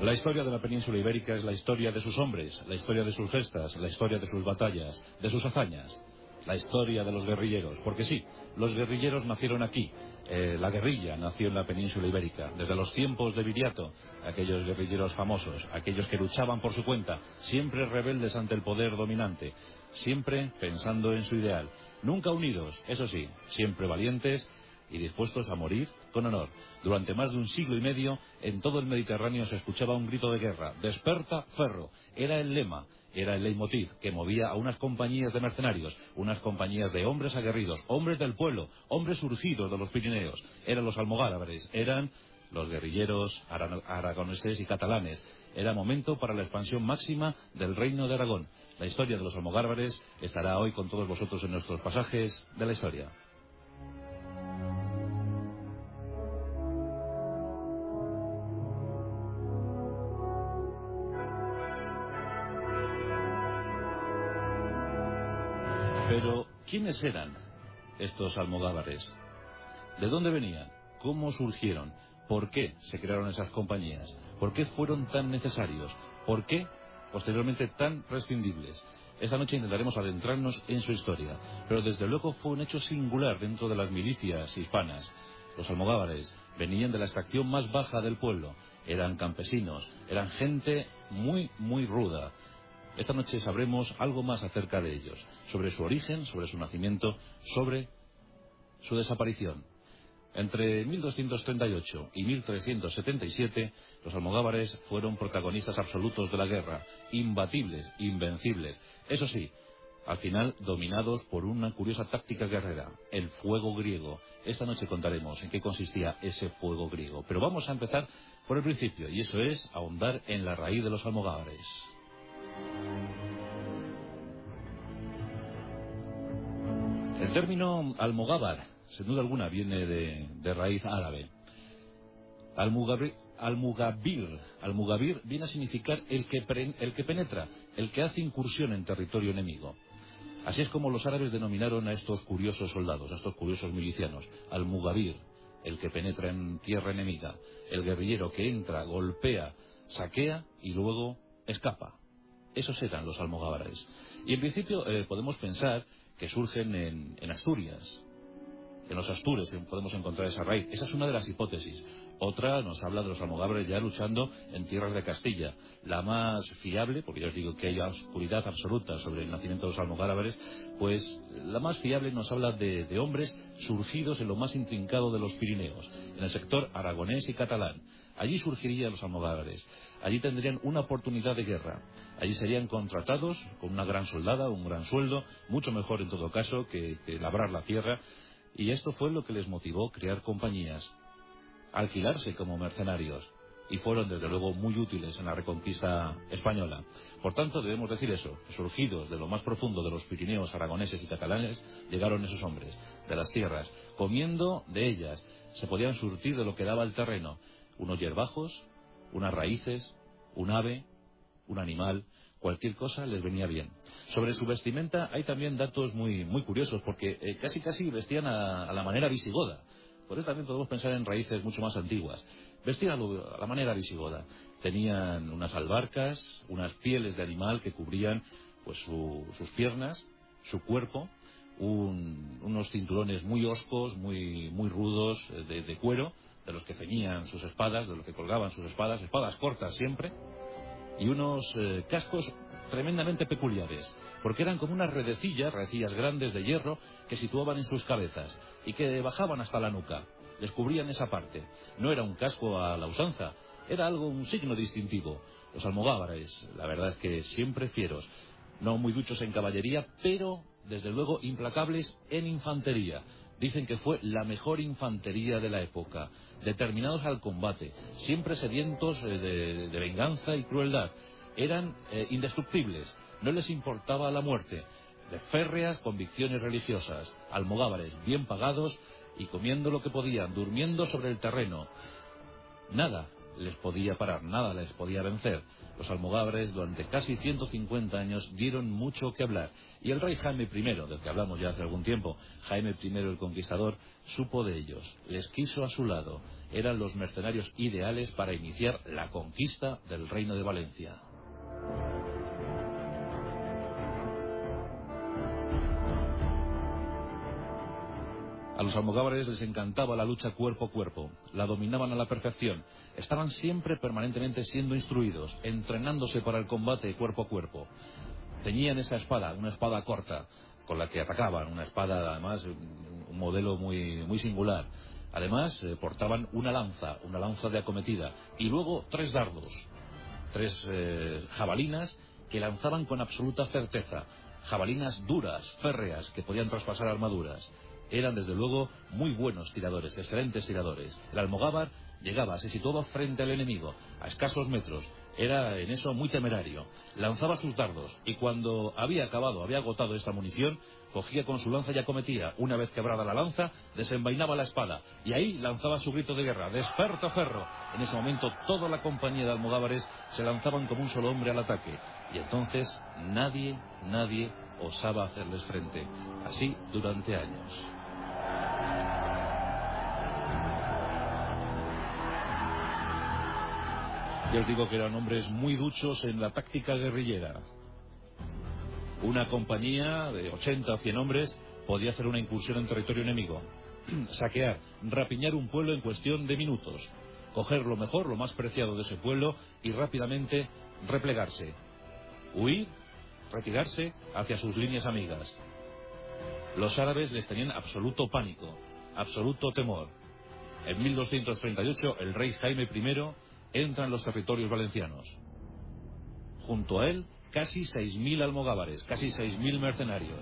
La historia de la península ibérica es la historia de sus hombres, la historia de sus gestas, la historia de sus batallas, de sus hazañas, la historia de los guerrilleros, porque sí, los guerrilleros nacieron aquí. La guerrilla nació en la península ibérica, desde los tiempos de Viriato, aquellos guerrilleros famosos, aquellos que luchaban por su cuenta, siempre rebeldes ante el poder dominante, siempre pensando en su ideal, nunca unidos, eso sí, siempre valientes y dispuestos a morir con honor. Durante más de un siglo y medio, en todo el Mediterráneo se escuchaba un grito de guerra: «Desperta, ferro». Era el lema, era el leitmotiv que movía a unas compañías de mercenarios, unas compañías de hombres aguerridos, hombres del pueblo, hombres surgidos de los Pirineos. Eran los almogávares, eran los guerrilleros aragoneses y catalanes. Era momento para la expansión máxima del reino de Aragón. La historia de los almogávares estará hoy con todos vosotros en nuestros pasajes de la historia. Pero, ¿quiénes eran estos almogávares? ¿De dónde venían? ¿Cómo surgieron? ¿Por qué se crearon esas compañías? ¿Por qué fueron tan necesarios? ¿Por qué, posteriormente, tan prescindibles? Esta noche intentaremos adentrarnos en su historia, pero desde luego fue un hecho singular dentro de las milicias hispanas. Los almogávares venían de la extracción más baja del pueblo, eran campesinos, eran gente muy, muy ruda. Esta noche sabremos algo más acerca de ellos, sobre su origen, sobre su nacimiento, sobre su desaparición. Entre 1238 y 1377, los almogávares fueron protagonistas absolutos de la guerra, imbatibles, invencibles. Eso sí, al final dominados por una curiosa táctica guerrera, el fuego griego. Esta noche contaremos en qué consistía ese fuego griego. Pero vamos a empezar por el principio, y eso es ahondar en la raíz de los almogávares. El término almogávar, sin duda alguna, viene de raíz árabe. Almugabir viene a significar el que penetra, el que hace incursión en territorio enemigo. Así es como los árabes denominaron a estos curiosos soldados, a estos curiosos milicianos. Almugabir, el que penetra en tierra enemiga, el guerrillero que entra, golpea, saquea y luego escapa. Esos eran los almogávares. Y en principio podemos pensar que surgen en Asturias. En los Astures podemos encontrar esa raíz. Esa es una de las hipótesis. Otra nos habla de los almogávares ya luchando en tierras de Castilla. La más fiable, porque ya os digo que hay oscuridad absoluta sobre el nacimiento de los almogávares, pues la más fiable nos habla de hombres surgidos en lo más intrincado de los Pirineos, en el sector aragonés y catalán. Allí surgirían los almogávares. Allí tendrían una oportunidad de guerra. Allí serían contratados con una gran soldada, un gran sueldo, mucho mejor en todo caso que labrar la tierra. Y esto fue lo que les motivó crear compañías, alquilarse como mercenarios, y fueron desde luego muy útiles en la reconquista española. Por tanto, debemos decir eso: surgidos de lo más profundo de los Pirineos aragoneses y catalanes, llegaron esos hombres de las tierras, comiendo de ellas. Se podían surtir de lo que daba el terreno: unos hierbajos, unas raíces, un ave, un animal, cualquier cosa les venía bien. Sobre su vestimenta hay también datos muy, muy curiosos, porque casi vestían a la manera visigoda. Por eso también podemos pensar en raíces mucho más antiguas. Vestían a la manera visigoda. Tenían unas albarcas, unas pieles de animal que cubrían pues sus piernas, su cuerpo, unos cinturones muy hoscos, muy, muy rudos, de cuero, de los que ceñían sus espadas, de los que colgaban sus espadas cortas siempre, y unos cascos tremendamente peculiares, porque eran como unas redecillas grandes de hierro que situaban en sus cabezas y que bajaban hasta la nuca, les cubrían esa parte. No era un casco a la usanza, era un signo distintivo. Los almogávares, la verdad es que siempre fieros, no muy duchos en caballería, pero desde luego implacables en infantería. Dicen que fue la mejor infantería de la época, determinados al combate, siempre sedientos de venganza y crueldad. Eran indestructibles, no les importaba la muerte, de férreas convicciones religiosas. Almogávares bien pagados y comiendo lo que podían, durmiendo sobre el terreno. Nada les podía parar, nada les podía vencer. Los almogávares durante casi 150 años dieron mucho que hablar, y el rey Jaime I, del que hablamos ya hace algún tiempo, Jaime I el Conquistador, supo de ellos, les quiso a su lado, eran los mercenarios ideales para iniciar la conquista del Reino de Valencia. A los almogávares les encantaba la lucha cuerpo a cuerpo, la dominaban a la perfección, estaban siempre permanentemente siendo instruidos, entrenándose para el combate cuerpo a cuerpo. Tenían esa espada, una espada corta, con la que atacaban, una espada además, un modelo muy singular. Además, portaban una lanza de acometida, y luego 3 dardos, 3 jabalinas que lanzaban con absoluta certeza, jabalinas duras, férreas, que podían traspasar armaduras. Eran desde luego muy buenos tiradores, excelentes tiradores. El almogávar llegaba, se situaba frente al enemigo, a escasos metros. Era en eso muy temerario. Lanzaba sus dardos y cuando había agotado esta munición, cogía con su lanza y acometía. Una vez quebrada la lanza, desenvainaba la espada y ahí lanzaba su grito de guerra: ¡Desperto, ferro! En ese momento toda la compañía de almogávares se lanzaban como un solo hombre al ataque. Y entonces nadie osaba hacerles frente. Así durante años. Ya os digo que eran hombres muy duchos en la táctica guerrillera. Una compañía de 80 o 100 hombres podía hacer una incursión en territorio enemigo, saquear, rapiñar un pueblo en cuestión de minutos, coger lo mejor, lo más preciado de ese pueblo y rápidamente replegarse, huir, retirarse hacia sus líneas amigas. Los árabes les tenían absoluto pánico, absoluto temor. En 1238 el rey Jaime I entra en los territorios valencianos. Junto a él, casi 6.000 almogávares, casi 6.000 mercenarios.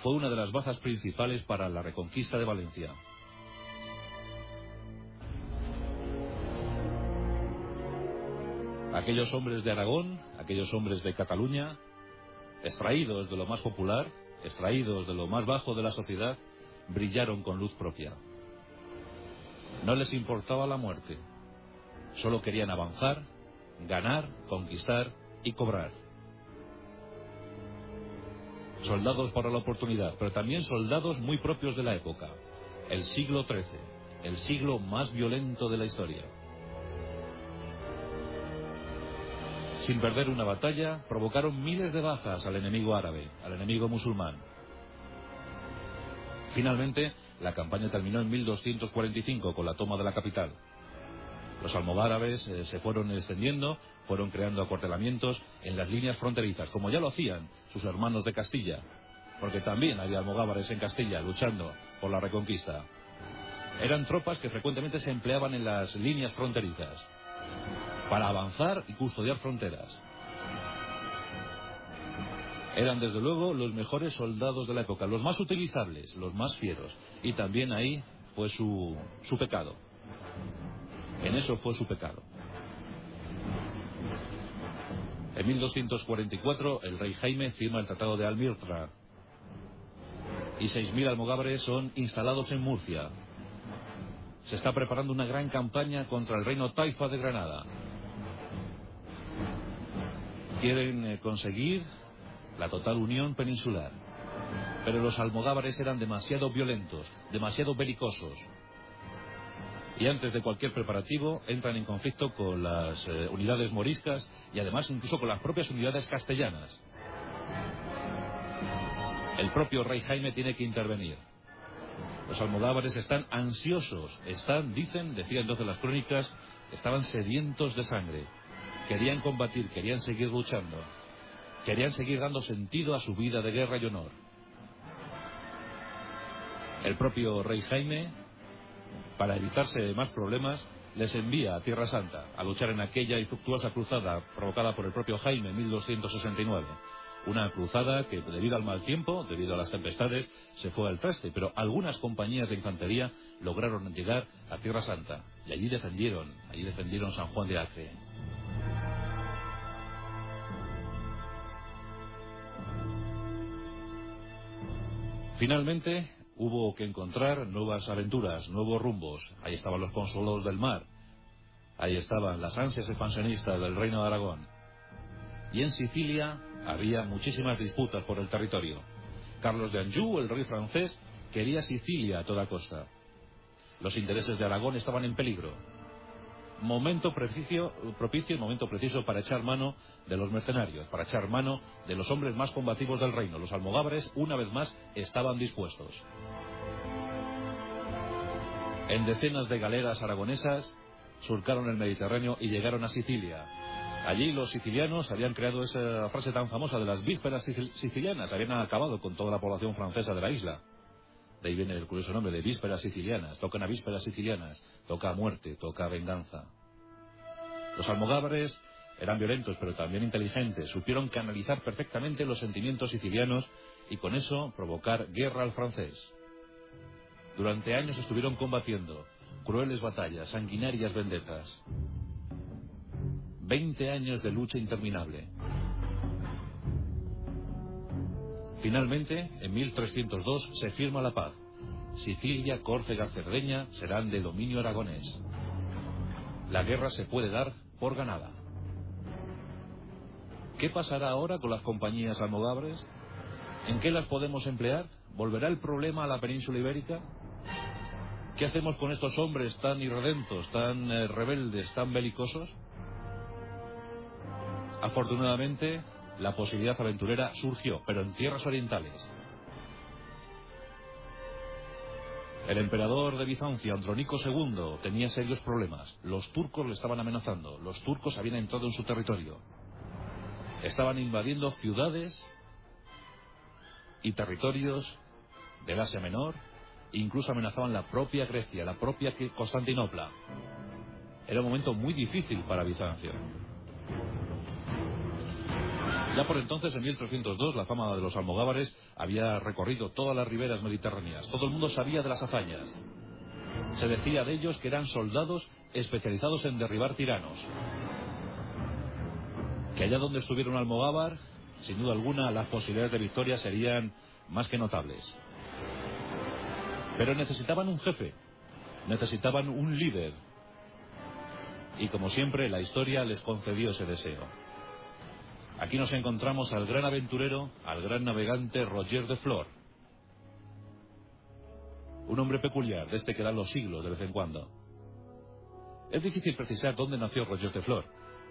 Fue una de las bazas principales para la reconquista de Valencia. Aquellos hombres de Aragón, aquellos hombres de Cataluña, extraídos de lo más popular, extraídos de lo más bajo de la sociedad, brillaron con luz propia. No les importaba la muerte. Solo querían avanzar, ganar, conquistar y cobrar. Soldados para la oportunidad, pero también soldados muy propios de la época. El siglo XIII, el siglo más violento de la historia. Sin perder una batalla, provocaron miles de bajas al enemigo árabe, al enemigo musulmán. Finalmente, la campaña terminó en 1245 con la toma de la capital. Los almogárabes se fueron extendiendo, fueron creando acuartelamientos en las líneas fronterizas, como ya lo hacían sus hermanos de Castilla, porque también había almogávares en Castilla luchando por la reconquista. Eran tropas que frecuentemente se empleaban en las líneas fronterizas para avanzar y custodiar fronteras. Eran desde luego los mejores soldados de la época, los más utilizables, los más fieros, y también ahí fue su pecado. En eso fue su pecado. En 1244 el rey Jaime firma el Tratado de Almirtra y 6.000 almogávares son instalados en Murcia. Se está preparando una gran campaña contra el reino taifa de Granada. Quieren conseguir la total unión peninsular, pero los almogávares eran demasiado violentos, demasiado belicosos. Y antes de cualquier preparativo entran en conflicto con las unidades moriscas y además incluso con las propias unidades castellanas. El propio rey Jaime tiene que intervenir. Los almogávares están ansiosos, decían entonces las crónicas, estaban sedientos de sangre. Querían combatir, querían seguir luchando, querían seguir dando sentido a su vida de guerra y honor. El propio rey Jaime, para evitarse más problemas, les envía a Tierra Santa a luchar en aquella infructuosa cruzada provocada por el propio Jaime en 1269. Una cruzada que, debido al mal tiempo, debido a las tempestades, se fue al traste, pero algunas compañías de infantería lograron llegar a Tierra Santa y allí defendieron San Juan de Acre. Finalmente hubo que encontrar nuevas aventuras, nuevos rumbos. Ahí estaban los consulados del mar, ahí estaban las ansias expansionistas del reino de Aragón. Y en Sicilia había muchísimas disputas por el territorio. Carlos de Anjou, el rey francés, quería Sicilia a toda costa. Los intereses de Aragón estaban en peligro. Momento propicio para echar mano de los mercenarios, para echar mano de los hombres más combativos del reino. Los almogávares, una vez más, estaban dispuestos. En decenas de galeras aragonesas surcaron el Mediterráneo y llegaron a Sicilia. Allí los sicilianos habían creado esa frase tan famosa de las vísperas sicilianas. Habían acabado con toda la población francesa de la isla. De ahí viene el curioso nombre de vísperas sicilianas. Tocan a vísperas sicilianas, toca a muerte, toca a venganza. Los almogávares eran violentos, pero también inteligentes. Supieron canalizar perfectamente los sentimientos sicilianos y con eso provocar guerra al francés. Durante años estuvieron combatiendo crueles batallas, sanguinarias vendetas. 20 años de lucha interminable. Finalmente, en 1302 se firma la paz. Sicilia, Córcega, Cerdeña serán de dominio aragonés. La guerra se puede dar por ganada. ¿Qué pasará ahora con las compañías almogávares? ¿En qué las podemos emplear? ¿Volverá el problema a la península ibérica? ¿Qué hacemos con estos hombres tan irredentos, tan rebeldes, tan belicosos? Afortunadamente, la posibilidad aventurera surgió, pero en tierras orientales. El emperador de Bizancio, Andrónico II, tenía serios problemas. Los turcos le estaban amenazando. Los turcos habían entrado en su territorio. Estaban invadiendo ciudades y territorios del Asia Menor. Incluso amenazaban la propia Grecia, la propia Constantinopla. Era un momento muy difícil para Bizancio. Ya por entonces, en 1302, la fama de los almogávares había recorrido todas las riberas mediterráneas. Todo el mundo sabía de las hazañas. Se decía de ellos que eran soldados especializados en derribar tiranos. Que allá donde estuviera un almogávar, sin duda alguna, las posibilidades de victoria serían más que notables. Pero necesitaban un jefe, necesitaban un líder. Y como siempre, la historia les concedió ese deseo. Aquí nos encontramos al gran aventurero, al gran navegante Roger de Flor. Un hombre peculiar, de este que dan los siglos de vez en cuando. Es difícil precisar dónde nació Roger de Flor.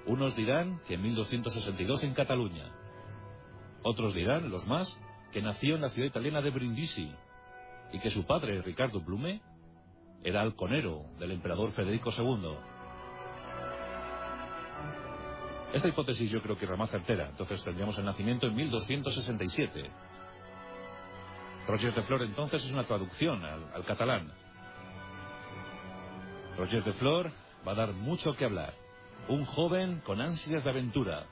Unos dirán que en 1262 en Cataluña. Otros dirán, los más, que nació en la ciudad italiana de Brindisi y que su padre, Ricardo Blume, era halconero del emperador Federico II. Esta hipótesis yo creo que es la más certera. Entonces tendríamos el nacimiento en 1267. Roger de Flor entonces es una traducción al catalán. Roger de Flor va a dar mucho que hablar. Un joven con ansias de aventura,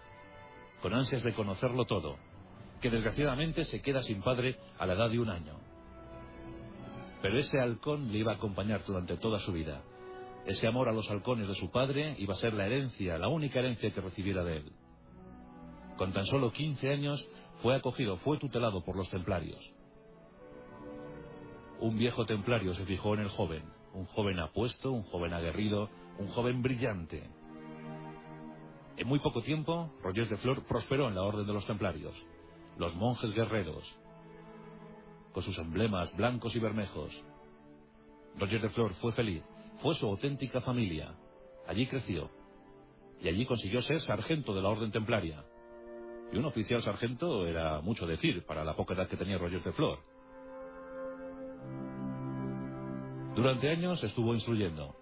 con ansias de conocerlo todo, que desgraciadamente se queda sin padre a la edad de 1 año. Pero ese halcón le iba a acompañar durante toda su vida. Ese amor a los halcones de su padre iba a ser la herencia, la única herencia que recibiera de él. Con tan solo 15 años fue acogido, fue tutelado por los templarios. Un viejo templario se fijó en el joven, un joven apuesto, un joven aguerrido, un joven brillante. En muy poco tiempo, Roger de Flor prosperó en la orden de los templarios. Los monjes guerreros, con sus emblemas blancos y bermejos. Roger de Flor fue feliz. Fue su auténtica familia. Allí creció. Y allí consiguió ser sargento de la orden templaria. Y un oficial sargento era mucho decir para la poca edad que tenía Roger de Flor. Durante años estuvo instruyendo.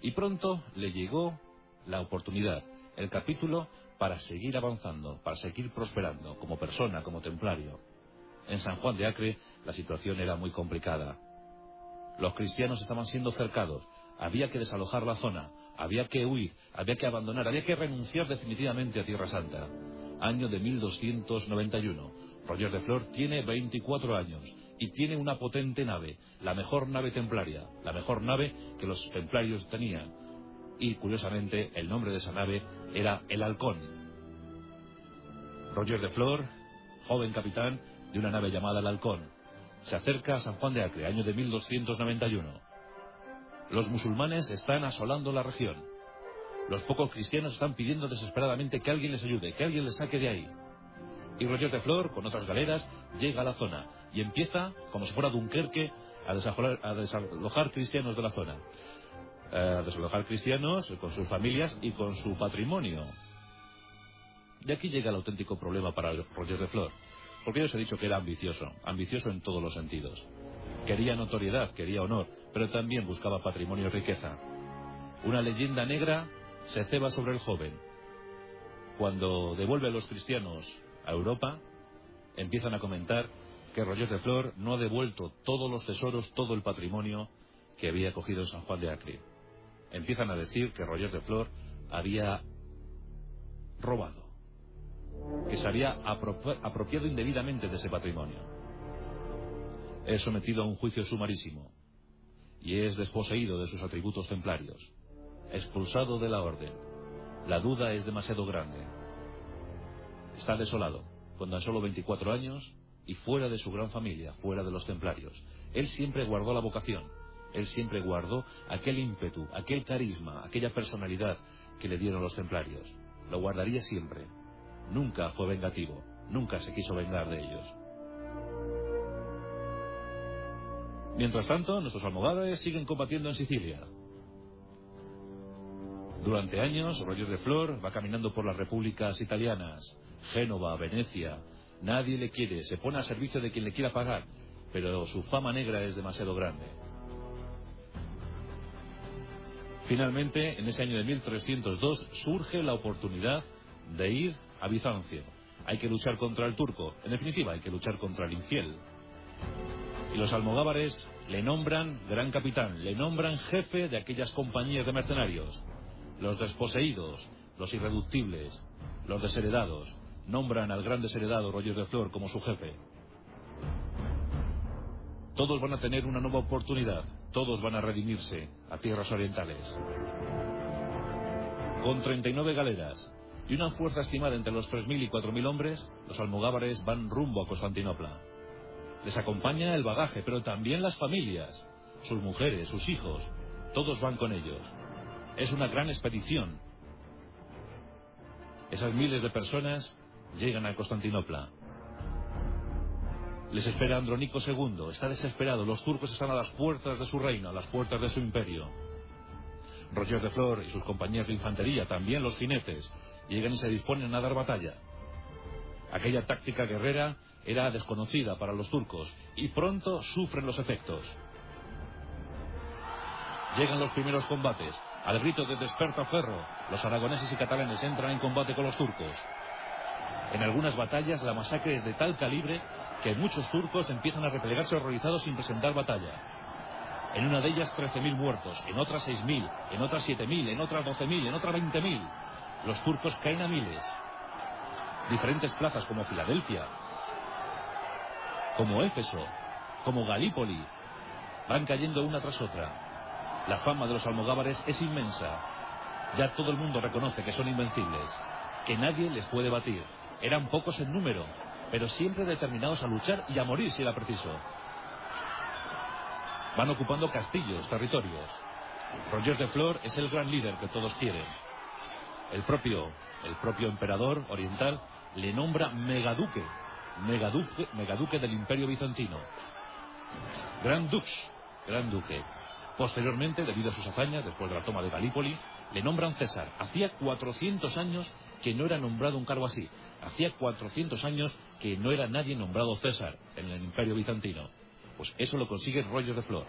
Y pronto le llegó la oportunidad, el capítulo para seguir avanzando, para seguir prosperando como persona, como templario. En San Juan de Acre la situación era muy complicada. Los cristianos estaban siendo cercados. Había que desalojar la zona, había que huir, había que abandonar, había que renunciar definitivamente a Tierra Santa. Año de 1291. Roger de Flor tiene 24 años y tiene una potente nave, la mejor nave templaria, la mejor nave que los templarios tenían. Y, curiosamente, el nombre de esa nave era el Halcón. Roger de Flor, joven capitán de una nave llamada el Halcón, se acerca a San Juan de Acre, año de 1291. Los musulmanes están asolando la región. Los pocos cristianos están pidiendo desesperadamente que alguien les ayude, que alguien les saque de ahí. Y Roger de Flor, con otras galeras, llega a la zona y empieza, como si fuera Dunkerque, a desalojar cristianos de la zona, a desalojar cristianos con sus familias y con su patrimonio. Y aquí llega el auténtico problema para Roger de Flor, porque yo os he dicho que era ambicioso en todos los sentidos. Quería notoriedad, quería honor, pero también buscaba patrimonio y riqueza. Una leyenda negra se ceba sobre el joven. Cuando devuelve a los cristianos a Europa, empiezan a comentar que Roger de Flor no ha devuelto todos los tesoros, todo el patrimonio que había cogido en San Juan de Acre. Empiezan a decir que Roger de Flor había robado, que se había apropiado indebidamente de ese patrimonio. Es sometido a un juicio sumarísimo y es desposeído de sus atributos templarios, expulsado de la orden. La duda es demasiado grande. Está desolado, con tan solo 24 años y fuera de su gran familia, fuera de los templarios. Él siempre guardó la vocación, él siempre guardó aquel ímpetu, aquel carisma, aquella personalidad que le dieron los templarios. Lo guardaría siempre. Nunca fue vengativo, nunca se quiso vengar de ellos. Mientras tanto, nuestros almogávares siguen combatiendo en Sicilia. Durante años, Roger de Flor va caminando por las repúblicas italianas, Génova, Venecia. Nadie le quiere, se pone a servicio de quien le quiera pagar, pero su fama negra es demasiado grande. Finalmente, en ese año de 1302, surge la oportunidad de ir a Bizancio. Hay que luchar contra el turco, en definitiva, hay que luchar contra el infiel. Y los almogávares le nombran gran capitán, le nombran jefe de aquellas compañías de mercenarios. Los desposeídos, los irreductibles, los desheredados, nombran al gran desheredado Roger de Flor como su jefe. Todos van a tener una nueva oportunidad, todos van a redimirse a tierras orientales. Con 39 galeras y una fuerza estimada entre los 3.000 y 4.000 hombres, los almogávares van rumbo a Constantinopla. Les acompaña el bagaje, pero también las familias, sus mujeres, sus hijos, todos van con ellos. Es una gran expedición. Esas miles de personas llegan a Constantinopla. Les espera Andrónico II, está desesperado, los turcos están a las puertas de su reino, a las puertas de su imperio. Roger de Flor y sus compañías de infantería, también los jinetes, llegan y se disponen a dar batalla. Aquella táctica guerrera era desconocida para los turcos y pronto sufren los efectos. Llegan los primeros combates. Al grito de "Desperta ferro", los aragoneses y catalanes entran en combate con los turcos. En algunas batallas la masacre es de tal calibre que muchos turcos empiezan a replegarse horrorizados sin presentar batalla. En una de ellas 13.000 muertos, en otras 6.000, en otras 7.000, en otras 12.000, en otras 20.000. Los turcos caen a miles. Diferentes plazas como Filadelfia, como Éfeso, como Galípoli, van cayendo una tras otra. La fama de los almogávares es inmensa. Ya todo el mundo reconoce que son invencibles, que nadie les puede batir. Eran pocos en número, pero siempre determinados a luchar y a morir si era preciso. Van ocupando castillos, territorios. Roger de Flor es el gran líder que todos quieren. El propio emperador oriental le nombra megaduque del Imperio Bizantino. Gran duque. Posteriormente, debido a sus hazañas, después de la toma de Galípoli, le nombran César. Hacía 400 años que no era nombrado un cargo así. Hacía 400 años que no era nadie nombrado César en el Imperio Bizantino. Pues eso lo consigue Roger de Flor.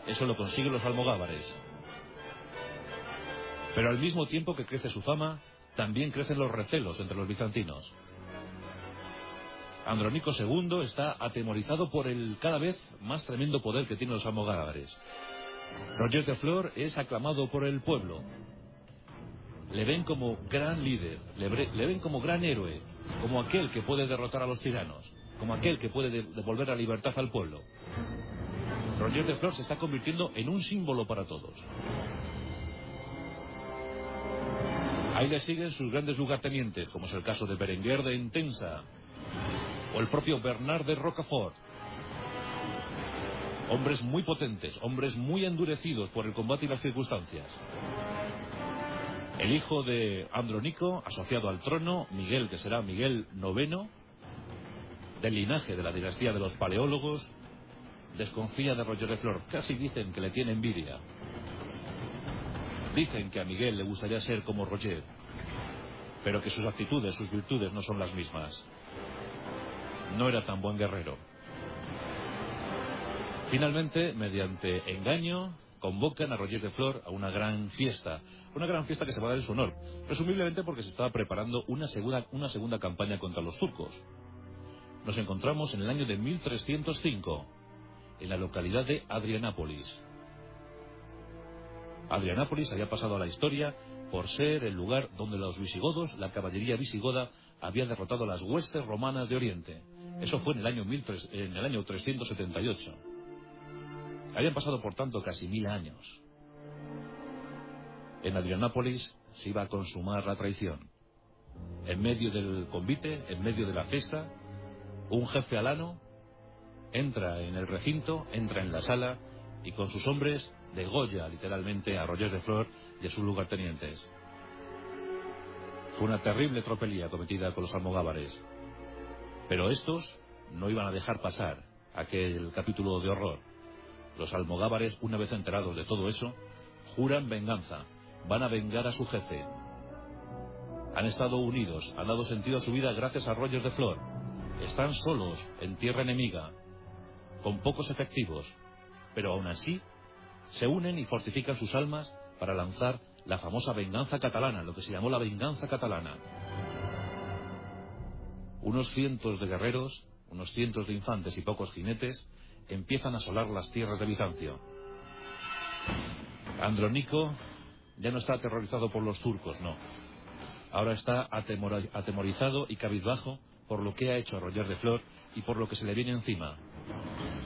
Eso lo consiguen los almogávares. Pero al mismo tiempo que crece su fama, también crecen los recelos entre los bizantinos. Andrónico II está atemorizado por el cada vez más tremendo poder que tienen los almogávares. Roger de Flor es aclamado por el pueblo. Le ven como gran líder, le ven como gran héroe, como aquel que puede derrotar a los tiranos, como aquel que puede devolver la libertad al pueblo. Roger de Flor se está convirtiendo en un símbolo para todos. Ahí le siguen sus grandes lugartenientes, como es el caso de Berenguer de Entensa, o el propio Bernard de Rocafort. Hombres muy potentes, hombres muy endurecidos por el combate y las circunstancias. El hijo de Andrónico, asociado al trono, Miguel, que será Miguel IX, del linaje de la dinastía de los paleólogos, desconfía de Roger de Flor, casi dicen que le tiene envidia. Dicen que a Miguel le gustaría ser como Roger, pero que sus actitudes, sus virtudes no son las mismas. No era tan buen guerrero. Finalmente, mediante engaño, convocan a Roger de Flor a una gran fiesta que se va a dar en su honor, presumiblemente porque se estaba preparando una segunda campaña contra los turcos. Nos encontramos en el año de 1305, en la localidad de Adrianápolis. Adrianápolis había pasado a la historia por ser el lugar donde los visigodos, la caballería visigoda, había derrotado a las huestes romanas de Oriente. Eso fue en el año 378. Habían pasado, por tanto, casi 1000 años. En Adrianápolis se iba a consumar la traición. En medio del convite, en medio de la fiesta, un jefe alano entra en el recinto, entra en la sala y con sus hombres degolla literalmente a Roger de Flor y a sus lugartenientes. Fue una terrible tropelía cometida con los almogávares, pero estos no iban a dejar pasar aquel capítulo de horror. Los almogávares, una vez enterados de todo eso, juran venganza, van a vengar a su jefe. Han estado unidos, han dado sentido a su vida gracias a Roger de Flor. Están solos en tierra enemiga, con pocos efectivos, pero aún así se unen y fortifican sus almas para lanzar la famosa venganza catalana, lo que se llamó la venganza catalana. Unos cientos de guerreros, unos cientos de infantes y pocos jinetes empiezan a asolar las tierras de Bizancio. Andrónico ya no está aterrorizado por los turcos, no. Ahora está atemorizado y cabizbajo por lo que ha hecho a Roger de Flor y por lo que se le viene encima.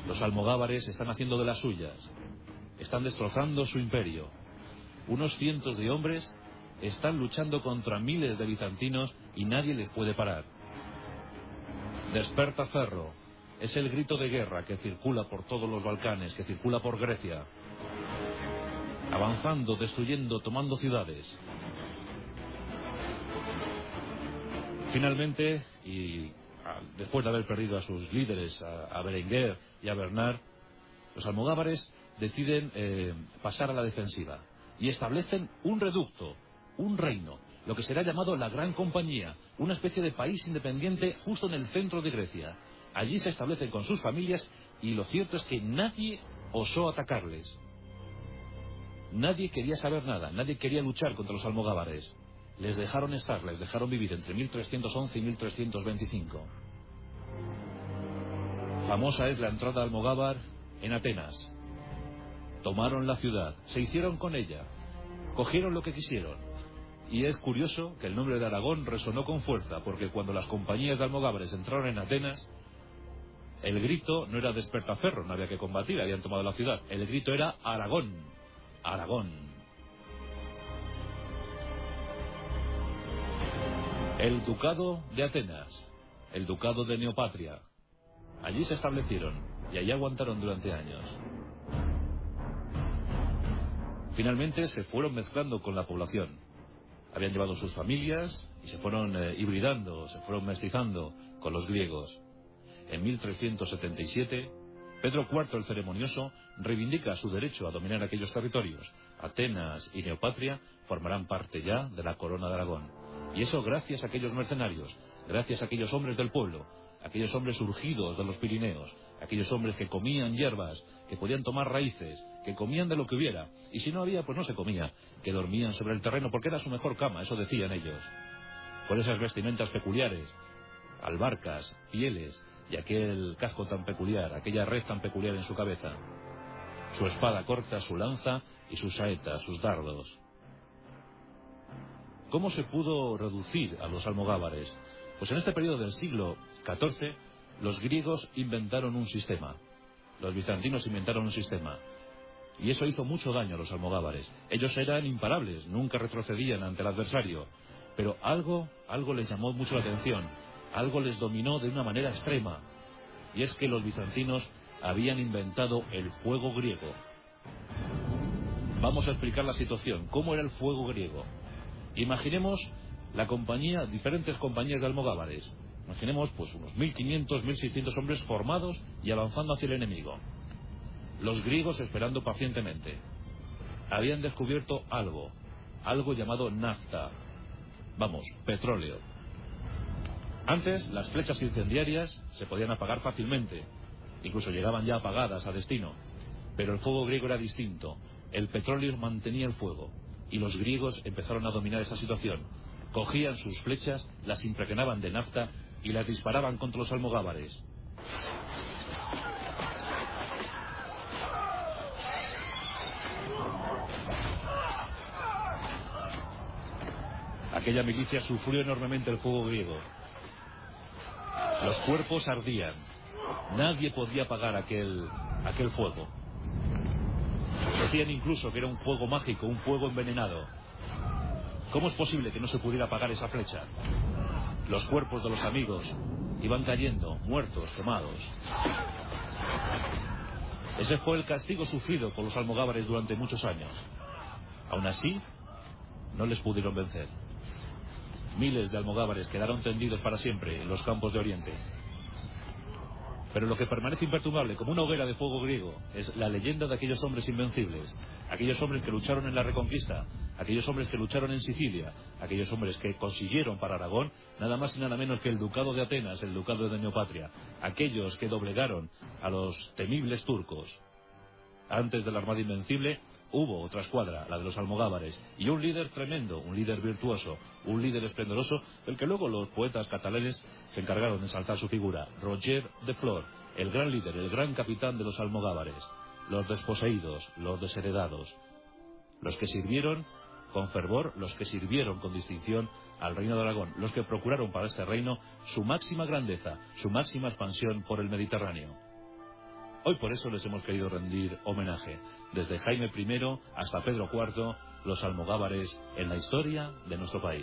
Los almogávares están haciendo de las suyas. Están destrozando su imperio. Unos cientos de hombres están luchando contra miles de bizantinos y nadie les puede parar. Desperta Ferro. Es el grito de guerra que circula por todos los Balcanes, que circula por Grecia. Avanzando, destruyendo, tomando ciudades. Finalmente, y después de haber perdido a sus líderes, a Berenguer y a Bernard, los almogávares deciden pasar a la defensiva y establecen un reducto, un reino, lo que será llamado la Gran Compañía, una especie de país independiente justo en el centro de Grecia. Allí se establecen con sus familias y lo cierto es que nadie osó atacarles. Nadie quería saber nada, nadie quería luchar contra los almogávares. Les dejaron estar, les dejaron vivir entre 1311 y 1325. Famosa es la entrada almogávar en Atenas. Tomaron la ciudad, se hicieron con ella, cogieron lo que quisieron. Y es curioso que el nombre de Aragón resonó con fuerza, porque cuando las compañías de almogávares entraron en Atenas, el grito no era Despertaferro, no había que combatir, habían tomado la ciudad. El grito era Aragón, Aragón. El ducado de Atenas, el ducado de Neopatria. Allí se establecieron y allí aguantaron durante años. Finalmente se fueron mezclando con la población. Habían llevado sus familias y se fueron hibridando, se fueron mestizando con los griegos. En 1377, Pedro IV el Ceremonioso reivindica su derecho a dominar aquellos territorios. Atenas y Neopatria formarán parte ya de la corona de Aragón. Y eso gracias a aquellos mercenarios, gracias a aquellos hombres del pueblo, aquellos hombres surgidos de los Pirineos, aquellos hombres que comían hierbas, que podían tomar raíces, que comían de lo que hubiera, y si no había, pues no se comía, que dormían sobre el terreno porque era su mejor cama, eso decían ellos. Con esas vestimentas peculiares, albarcas, pieles y aquel casco tan peculiar, aquella red tan peculiar en su cabeza, su espada corta, su lanza y sus saetas, sus dardos. ¿Cómo se pudo reducir a los almogávares? Pues en este periodo del siglo XIV, los griegos inventaron un sistema. Los bizantinos inventaron un sistema. Y eso hizo mucho daño a los almogávares. Ellos eran imparables, nunca retrocedían ante el adversario. Pero algo les llamó mucho la atención. Algo les dominó de una manera extrema. Y es que los bizantinos habían inventado el fuego griego. Vamos a explicar la situación. ¿Cómo era el fuego griego? Imaginemos la compañía, diferentes compañías de almogávares. Imaginemos pues unos 1500, 1600 hombres formados y avanzando hacia el enemigo. los griegos esperando pacientemente. Habían descubierto algo llamado nafta, vamos, petróleo. Antes, las flechas incendiarias se podían apagar fácilmente, incluso llegaban ya apagadas a destino, pero el fuego griego era distinto. El petróleo mantenía el fuego, y los griegos empezaron a dominar esa situación. Cogían sus flechas, las impregnaban de nafta y las disparaban contra los almogávares. Aquella milicia sufrió enormemente el fuego griego. Los cuerpos ardían. Nadie podía apagar aquel fuego. Decían incluso que era un fuego mágico, un fuego envenenado. ¿Cómo es posible que no se pudiera apagar esa flecha? Los cuerpos de los amigos iban cayendo, muertos, quemados. Ese fue el castigo sufrido por los almogávares durante muchos años. Aún así, no les pudieron vencer. Miles de almogávares quedaron tendidos para siempre en los campos de Oriente. Pero lo que permanece imperturbable como una hoguera de fuego griego es la leyenda de aquellos hombres invencibles, aquellos hombres que lucharon en la Reconquista, aquellos hombres que lucharon en Sicilia, aquellos hombres que consiguieron para Aragón nada más y nada menos que el ducado de Atenas, el ducado de Neopatria, aquellos que doblegaron a los temibles turcos. Antes de la Armada Invencible hubo otra escuadra, la de los almogávares, y un líder tremendo, un líder virtuoso, un líder esplendoroso, del que luego los poetas catalanes se encargaron de exaltar su figura, Roger de Flor, el gran líder, el gran capitán de los almogávares, los desposeídos, los desheredados, los que sirvieron con fervor, los que sirvieron con distinción al reino de Aragón, los que procuraron para este reino su máxima grandeza, su máxima expansión por el Mediterráneo. Hoy por eso les hemos querido rendir homenaje, desde Jaime I hasta Pedro IV, los almogávares en la historia de nuestro país.